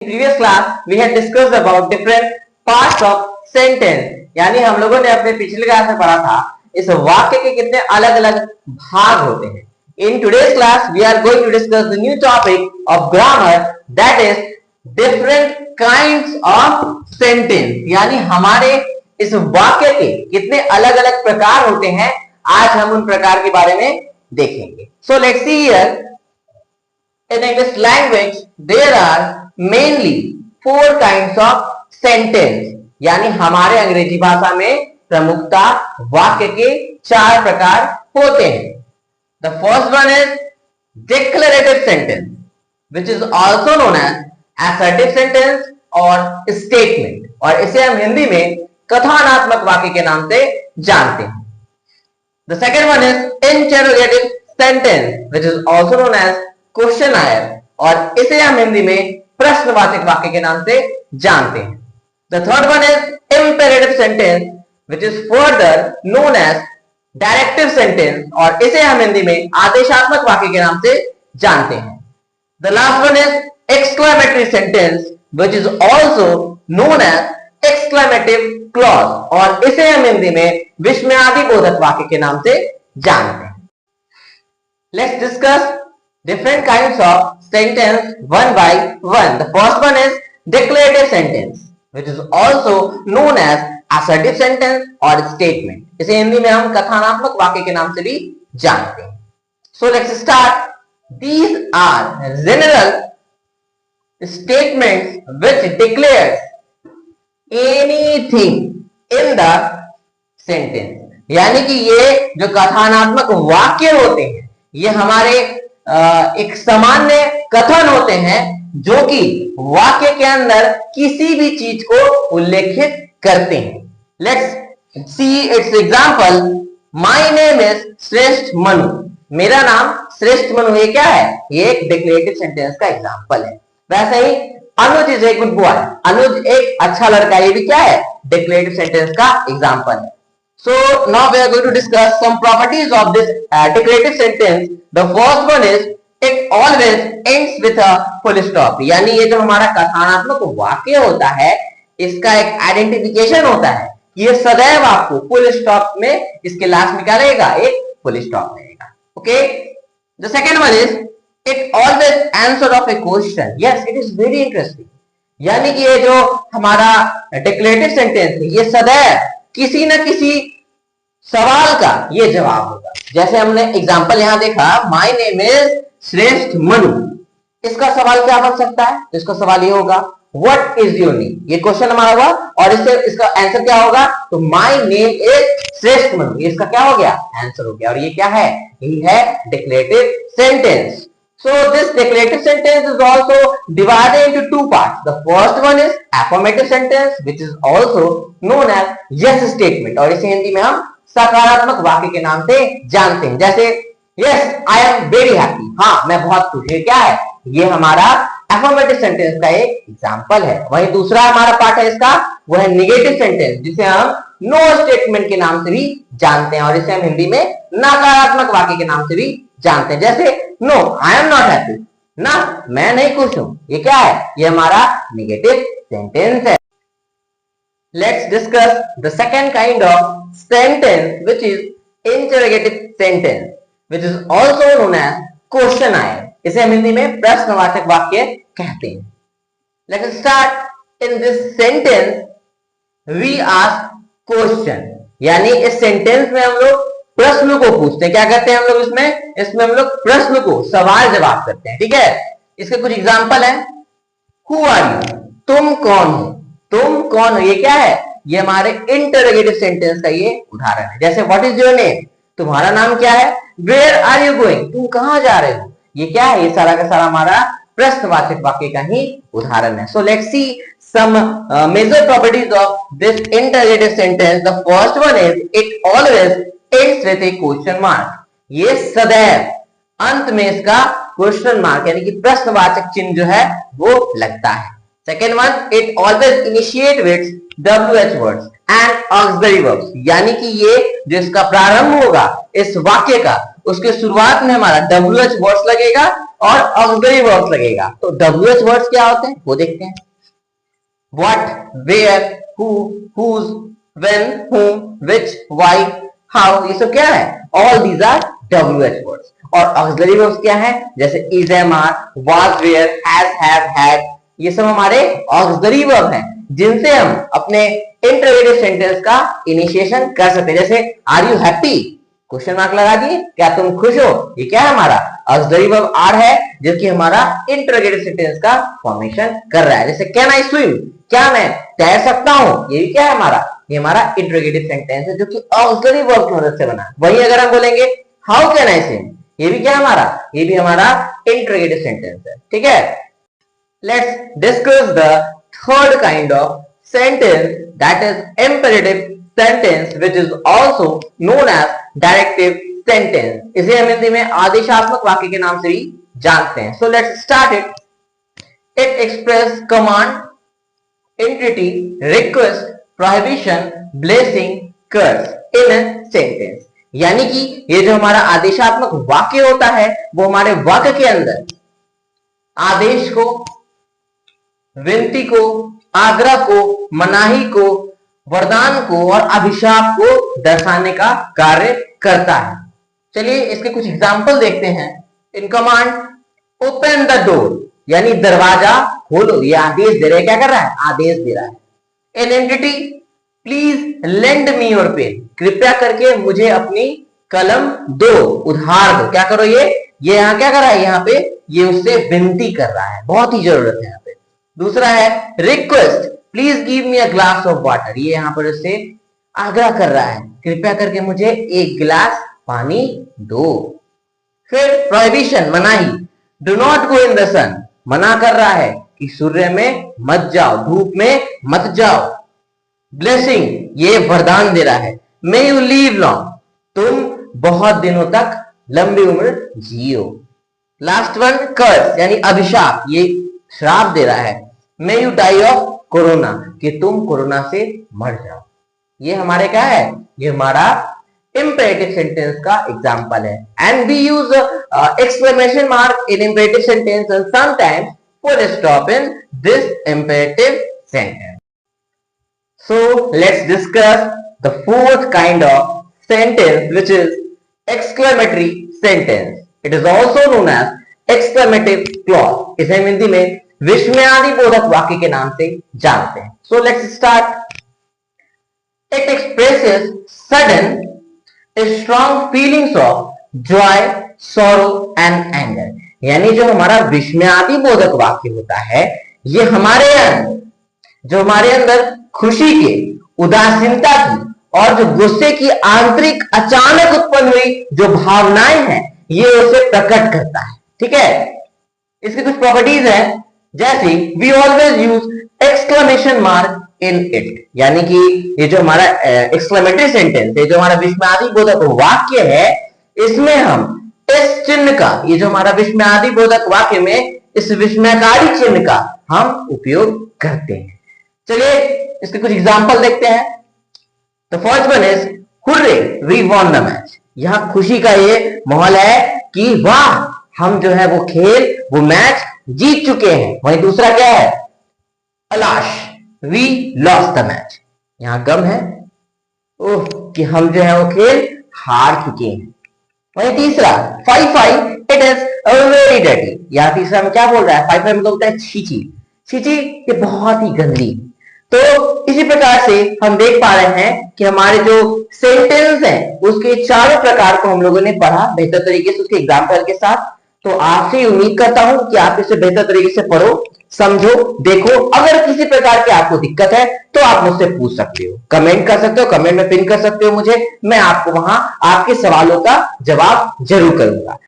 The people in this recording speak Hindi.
previous class we had discussed about different parts of sentence. यानी हम लोगों ने अपने पिछले क्लास में पढ़ा था इस वाक्य के कितने अलग अलग भाग होते हैं. In today's class we are going to discuss the new topic of grammar, that is different kinds of sentence. यानी हमारे इस वाक्य के कितने अलग अलग प्रकार होते हैं, आज हम उन प्रकार के बारे में देखेंगे. So let's see here. In English language, there are mainly 4 kinds of sentence. यानी हमारे अंग्रेजी भाषा में प्रमुखता वाक्य के 4 प्रकार होते हैं. The first one is declarative sentence, which is also known as assertive sentence और statement. और इसे हम हिंदी में कथनात्मक वाक्य के नाम से जानते हैं. The second one is interrogative sentence, which is also known as questionnaire और इसे हम हिंदी में प्रश्नवाचक वाक्य के नाम से जानते हैं. The third one is imperative sentence, which is further known as directive sentence और इसे हम हिंदी में आदेशात्मक वाक्य के नाम से जानते हैं. The last one is exclamatory sentence, which is also known as exclamative clause और इसे हम हिंदी में विस्मयादिबोधक वाक्य के नाम से जानते हैं. Let's discuss different kinds of sentence one by one. The first one is declarative sentence, which is also known as assertive sentence और statement. इसे हिंदी में हम कथनात्मक वाक्य के नाम से भी जानते हैं. So let's start. These are general statements which declares anything in the sentence. यानी कि ये जो कथनात्मक वाक्य होते हैं ये हमारे एक सामान्य कथन होते हैं जो कि वाक्य के अंदर किसी भी चीज को उल्लेखित करते हैं. Let's see it's example. My name is श्रेष्ठ मनु. मेरा नाम श्रेष्ठ मनु. ये क्या है? ये एक डिक्लेरेटिव सेंटेंस का एग्जांपल है. वैसे ही अनुज इज ए गुड बॉय. अनुज एक अच्छा लड़का. ये भी क्या है? डिक्लेरेटिव सेंटेंस का एग्जांपल है. So now we are going to discuss some properties of this declarative sentence. The first one is it always ends with a full stop. यानी ये जो हमारा कथनात्मक वाक्य होता है इसका एक आइडेंटिफिकेशन होता है कि ये सदैव आपको फुल स्टॉप में इसके लास्ट में क्या रहेगा? एक फुल स्टॉप रहेगा. Okay. The second one is it always answer of a question. Yes, it is very interesting. यानी कि ये जो हमारा declarative sentence है ये सदैव किसी न किसी सवाल का ये जवाब होगा. जैसे हमने एग्जांपल यहां देखा, माय नेम इज श्रेष्ठ मनु. इसका सवाल क्या बन सकता है? तो इसका सवाल ये होगा व्हाट इज योर नेम. ये क्वेश्चन हमारा हुआ और इससे इसका आंसर क्या होगा? तो माय नेम इज श्रेष्ठ मनु. ये इसका क्या हो गया? आंसर हो गया. और ये क्या है? यही है declarative sentence. So this declarative sentence is also divided into 2 parts. The first one is affirmative sentence, which is also known as yes statement. और इसे हिंदी में हम सकारात्मक वाक्य के नाम से जानते हैं. जैसे yes, I am very happy. हाँ, मैं बहुत खुश. ये क्या है? ये हमारा affirmative sentence का एक एग्जाम्पल है. वहीं दूसरा हमारा पार्ट है इसका, वो है negative sentence, जिसे हम no statement के नाम से भी जानते हैं और इसे हम हिंदी में नकारात्मक वाक्य के नाम से भी जानते हैं. जैसे no I am not happy. ना, मैं नहीं खुश हूं. ये क्या है? ये हमारा नेगेटिव सेंटेंस है. Let's discuss the second kind of sentence which is interrogative sentence, which is also known as questionnaire. इसे हम हिंदी में प्रश्नवाचक वाक्य कहते हैं. Let's start. In this sentence we ask question. यानी इस सेंटेंस में हम लोग प्रश्न को पूछते हैं. क्या करते हैं हम लोग इसमें? इसमें हम लोग प्रश्न को सवाल जवाब करते हैं. ठीक है. इसके कुछ एग्जांपल हैं. Who are you. तुम कौन हो. तुम कौन हो ये क्या है? ये हमारे इंटरोगेटिव सेंटेंस का ये उदाहरण है. जैसे व्हाट इज योर नेम. तुम्हारा नाम क्या है? Where are you going. तुम कहां जा रहे हो. ये क्या है? ये सारा का सारा हमारा प्रश्नवाचक वाक्य का ही उदाहरण है. So let's see some major properties of this interrogative sentence. The first one is it always ends with a question mark. ये सदैव अंत में इसका क्वेश्चन मार्क यानी कि प्रश्नवाचक चिन्ह जो है वो लगता है. Second one, it always initiate with WH words and auxiliary verbs. यानी कि ये जो इसका प्रारंभ होगा इस वाक्य का उसके शुरुआत में हमारा WH words लगेगा और ऑक्सिलरी वर्ब्स लगेगा। तो WH वर्ड्स क्या होते हैं वो देखते हैं। What, where, who, whose, when, whom, which, why, how, ये सब क्या है? All these are WH words। और ऑक्सिलरी वर्ब्स क्या है? जैसे is, am, are, was, were, has, have, had, ये सब हमारे ऑक्सिलरी वर्ब हैं जिनसे हम अपने इंटरोगेटिव सेंटेंस का इनिशिएशन कर सकते हैं। जैसे are you happy, question mark लगा दिए, क्या तुम खुश हो, ये क्या है? हमारा ऑक्सिलरी वर्ब आर है जो कि हमारा इंटरोगेटिव सेंटेंस का फॉर्मेशन कर रहा है। जैसे कैन आई स्विम, क्या मैं तैर सकता हूं, ये भी क्या है? हमारा ये हमारा इंटरोगेटिव सेंटेंस है जो कि ऑक्सिलरी वर्ब की मदद से बना है। वहीं अगर हम बोलेंगे हाउ कैन आई स्विम, ये भी क्या है? हमारा ये भी हमारा इंटरोगेटिव सेंटेंस है। ठीक है, let's discuss the third kind of sentence, that is imperative sentence which is also known as directive sentence. इसे हम हिंदी में आदेशात्मक वाक्य के नाम से भी जानते हैं। So let's start it. It express command, entreaty, request, prohibition, blessing, curse in a sentence। यानी कि ये जो हमारा आदेशात्मक वाक्य होता है वो हमारे वाक्य के अंदर आदेश को, विनती को, आग्रह को, मनाही को, वरदान को और अभिशाप को दर्शाने का कार्य करता है। चलिए इसके कुछ एग्जाम्पल देखते हैं। In command, open the door, यानी दरवाजा खोलो, ये आदेश दे रहा है। क्या कर रहा है? आदेश दे रहा है। An entreaty, please lend me your pen, कृपया करके मुझे अपनी कलम दो, उधार दो। क्या करो? ये यहाँ क्या कर रहा है? यहाँ पे ये उससे विनती कर रहा है, बहुत ही जरूरत है यहाँ पे। दूसरा है request, please give me a glass of water, ये यहाँ पर उससे आग्रह कर रहा है, कृपया करके मुझे एक गिलास पानी दो। फिर प्रोहिबिशन, मनाही, do not go in the sun, मना कर रहा है कि सूर्य में मत जाओ, धूप में मत जाओ। ब्लेसिंग, ये वरदान दे रहा है। मे यू लीव लॉन्ग, तुम बहुत दिनों तक लंबी उम्र जियो। लास्ट वन कर्स, यानी अभिशाप, ये श्राप दे रहा है। May you die of corona, कि तुम कोरोना से मर जाओ। ये हमारे क्या है? ये हमारा imperative sentence का example है। And we use exclamation mark in imperative sentence and sometimes full stop in this imperative sentence. So let's discuss the fourth kind of sentence, which is exclamatory sentence. It is also known as exclamative clause. इसे हम हिंदी में विस्मयादि बोधक वाक्य के नाम से जानते हैं। So let's start. It expresses sudden strong feelings of Joy, sorrow and anger. यानी जो हमारा विस्मयादि बोधक वाक्य होता है, ये हमारे अंदर, जो हमारे अंदर खुशी के, उदासीनता की और जो गुस्से की आंतरिक अचानक उत्पन्न हुई जो भावनाएं हैं, ये उसे प्रकट करता है। ठीक है, इसकी कुछ प्रॉपर्टीज है, जैसे we always use exclamation mark in it, यानी कि ये जो हमारा एक्सक्लेमेटरी सेंटेंस है, जो हमारा विस्मयादि बोधक वाक्य है, इसमें हम इस चिन्ह का, ये जो हमारा विस्मयादि बोधक वाक्य में इस विस्मयकारी चिन्ह का हम उपयोग करते हैं। चलिए इसके कुछ एग्जांपल देखते हैं। The first one is hurray we won the match. यहां खुशी का ये माहौल है कि वाह, हम जो है वो खेल, वो मैच जीत चुके हैं। वहीं दूसरा क्या है? अलाश वी लॉस्ट द मैच। यहां गम है, ओह, कि हम जो है वो खेल हार चुके हैं। वहीं तीसरा fie fie, it is very dirty. यहां तीसरा में क्या बोल रहा है? फाई फाई मतलब होता है छीची, छीची ये बहुत ही गंदी। तो इसी प्रकार से हम देख पा रहे हैं कि हमारे जो सेंटेंस हैं उसके चारों प्रकार को हम लोगों ने पढ़ा बेहतर तरीके से, उसके एग्जाम्पल के साथ। तो आपसे उम्मीद करता हूं कि आप इसे बेहतर तरीके से पढ़ो, समझो, देखो। अगर किसी प्रकार की आपको दिक्कत है तो आप मुझसे पूछ सकते हो, कमेंट कर सकते हो, कमेंट में पिन कर सकते हो मुझे, मैं आपको वहां आपके सवालों का जवाब जरूर करूंगा।